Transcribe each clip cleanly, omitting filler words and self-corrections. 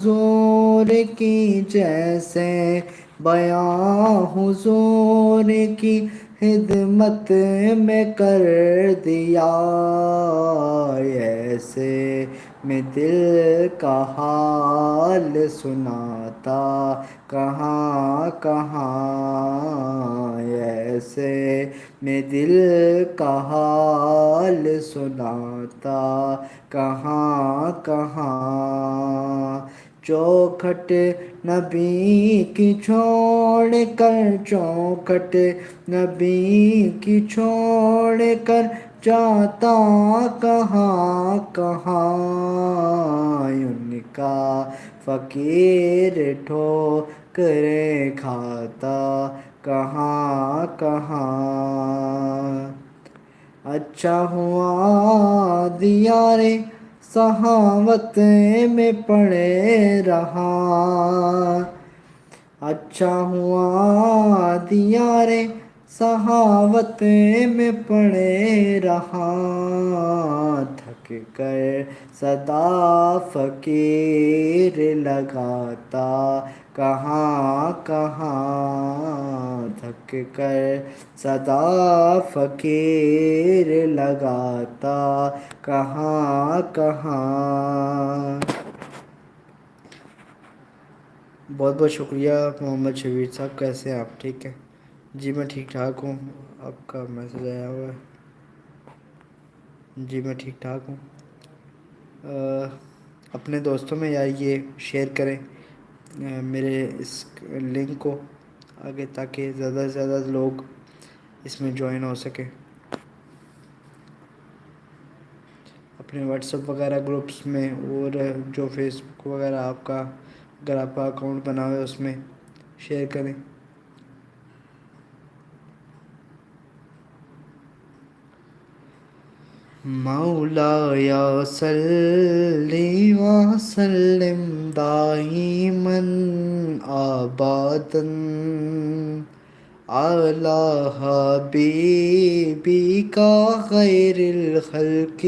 حضور کی جیسے بیاں حضور کی خدمت میں کر دیا، ایسے میں دل کا حال سناتا کہاں کہاں، ایسے میں دل کا حال سناتا کہاں کہاں۔ چوکھٹ نبی کی چھوڑ کر، چوکھٹ نبی کی چھوڑ کر جاتا کہاں کہاں، ان کا فقیر ٹھوکریں کھاتا کہاں کہاں۔ اچھا ہوا دیار سخاوت میں پڑے رہا، اچھا ہوا دیار سخاوت میں پڑے رہا، تھک کر صدا فقیر لگاتا کہاں کہاں، تھک کر صدا فقیر لگاتا کہاں کہاں۔ بہت بہت شکریہ محمد شبیر صاحب، کیسے ہیں آپ؟ ٹھیک ہے جی، میں ٹھیک ٹھاک ہوں۔ آپ کا میسج آیا ہوا ہے جی، میں ٹھیک ٹھاک ہوں۔ اپنے دوستوں میں یار یہ شیئر کریں میرے اس لنک کو آگے، تاکہ زیادہ سے زیادہ لوگ اس میں جوائن ہو سکیں۔ اپنے واٹس ایپ وغیرہ گروپس میں، اور جو فیس بک وغیرہ آپ کا اگر آپ کا اکاؤنٹ بنا ہوا ہے اس میں شیئر کریں۔ مولایا صلی وسلم دائما ابدا علی حبیبک خیر الخلق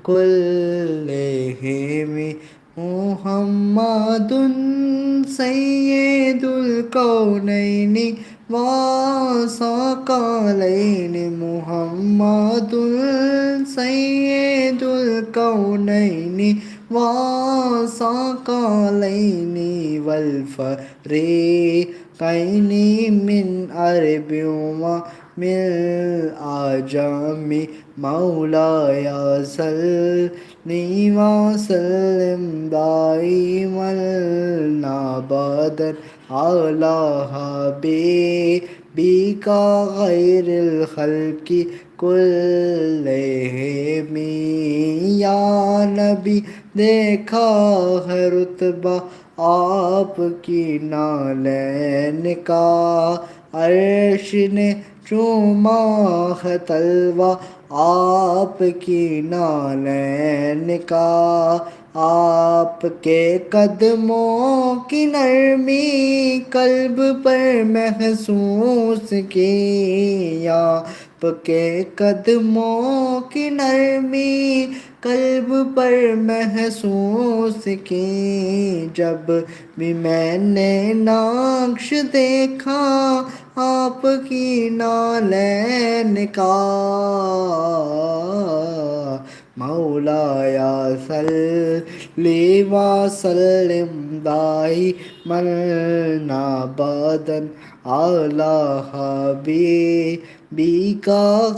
کلہم محمد سید الکونین وثقلین، محمد سید الکونین وثقلین والفریقین من عرب ومن عجم، مولایا صلی وسلم دائما ابدا علی حبیبک خیر الخلق کلہم۔ یا نبی دیکھا ہے رتبہ آپ کی نالین کا، عرش نے چوما ہے طلوہ آپ کی نالین کا، آپ کے قدموں کی نرمی قلب پر محسوس کی، آپ کے قدموں کی نرمی قلب پر محسوس کی، جب بھی میں نے نقش دیکھا آپ کی نالین کا، مولایا صلی وسلم دائما ابدا علی حبیبک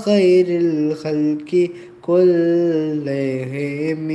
خیر الخلق کلہم۔